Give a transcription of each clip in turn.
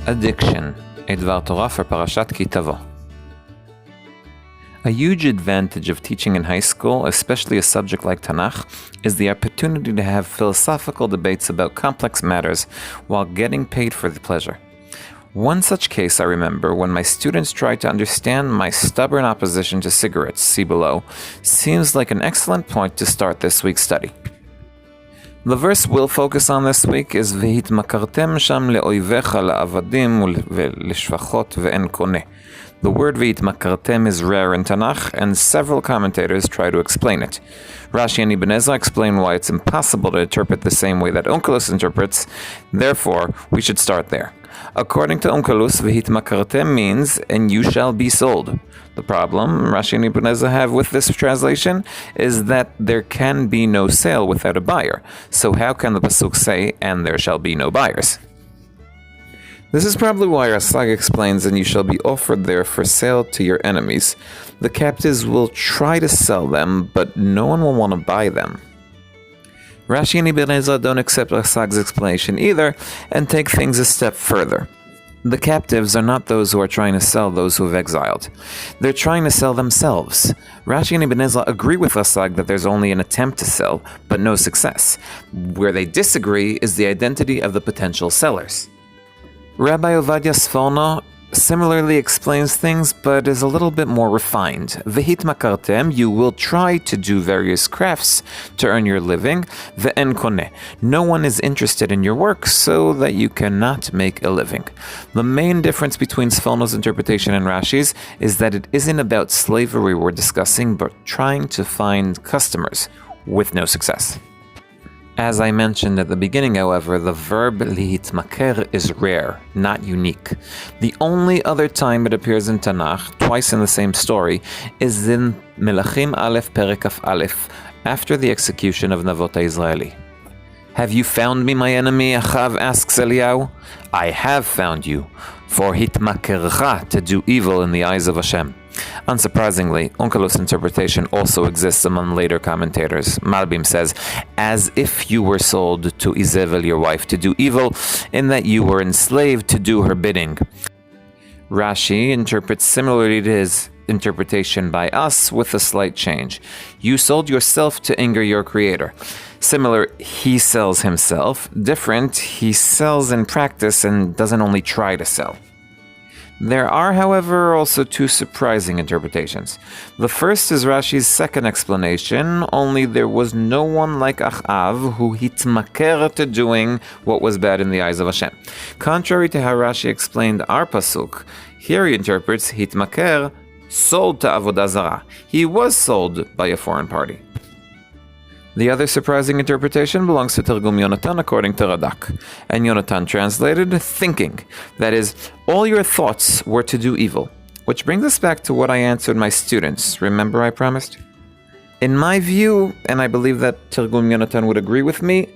Addiction, a Dvar Torah for Parashat Ki-Tavo. A huge advantage of teaching in high school, especially a subject like Tanach, is the opportunity to have philosophical debates about complex matters while getting paid for the pleasure. One such case I remember when my students tried to understand my stubborn opposition to cigarettes, see below, seems like an excellent point to start this week's study. The verse we'll focus on this week is והתמכרתם שם לאויביך לעבדים ולשפחות ואין קונה. The word והתמכרתם is rare in Tanach, and several commentators try to explain it. Rashi and Ibn Ezra explain why it's impossible to interpret the same way that Unkelus interprets, therefore we should start there. According to Unkelus, והתמכרתם means, and you shall be sold. The problem Rashi and Ibn Ezra have with this translation is that there can be no sale without a buyer. So how can the Pasuk say, and there shall be no buyers? This is probably why Rashi explains, and you shall be offered there for sale to your enemies. The captives will try to sell them, but no one will want to buy them. Rashi and Ibn Ezra don't accept Rashi's explanation either, and take things a step further. The captives are not those who are trying to sell those who have exiled. They're trying to sell themselves. Rashi and Ibn Ezra agree with Rashi that there's only an attempt to sell, but no success. Where they disagree is the identity of the potential sellers. Rabbi Ovadia Sforno similarly explains things, but is a little bit more refined. והתמכרתם, you will try to do various crafts to earn your living. ואין. No one is interested in your work, so that you cannot make a living. The main difference between Sforno's interpretation and Rashi's is that it isn't about slavery we're discussing, but trying to find customers, with no success. As I mentioned at the beginning, however, the verb להתמכר is rare, not unique. The only other time it appears in Tanach, twice in the same story, is in Melachim Aleph Perek Kaf Aleph, after the execution of Navot Israeli. Have you found me, my enemy? Achav asks Eliyahu. I have found you, for hitmakercha, to do evil in the eyes of Hashem. Unsurprisingly, Unkelus' interpretation also exists among later commentators. Malbim says, as if you were sold to Izebel, your wife, to do evil, in that you were enslaved to do her bidding. Rashi interprets similarly to his interpretation by us, with a slight change. You sold yourself to anger your creator. Similar, he sells himself. Different, he sells in practice and doesn't only try to sell. There are, however, also two surprising interpretations. The first is Rashi's second explanation, only there was no one like Achav who hitmaker to doing what was bad in the eyes of Hashem. Contrary to how Rashi explained our Pasuk, here he interprets hitmaker, sold to Avodah Zarah. He was sold by a foreign party. The other surprising interpretation belongs to Targum Yonatan according to Radak, and Yonatan translated, thinking. That is, all your thoughts were to do evil. Which brings us back to what I answered my students. Remember I promised? In my view, and I believe that Targum Yonatan would agree with me,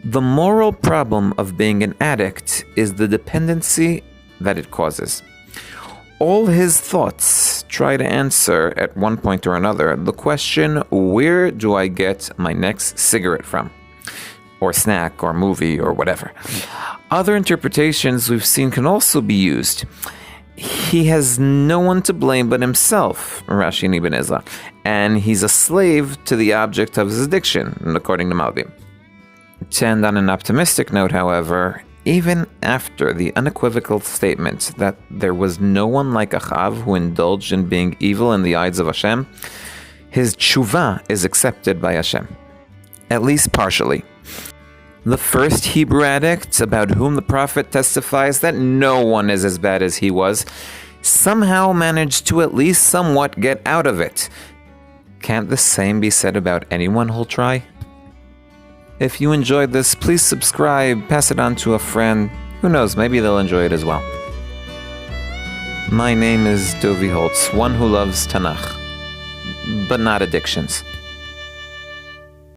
the moral problem of being an addict is the dependency that it causes. All his thoughts try to answer, at one point or another, the question, where do I get my next cigarette from? Or snack, or movie, or whatever. Other interpretations we've seen can also be used. He has no one to blame but himself, Rashi and Ibn Ezra, and he's a slave to the object of his addiction, according to Malbim. To end on an optimistic note, however, even after the unequivocal statement that there was no one like Achav who indulged in being evil in the eyes of Hashem, his tshuva is accepted by Hashem, at least partially. The first Hebrew addict, about whom the prophet testifies that no one is as bad as he was, somehow managed to at least somewhat get out of it. Can't the same be said about anyone who'll try? If you enjoyed this, please subscribe, pass it on to a friend. Who knows, maybe they'll enjoy it as well. My name is Dovi Holtz, one who loves Tanach, but not addictions.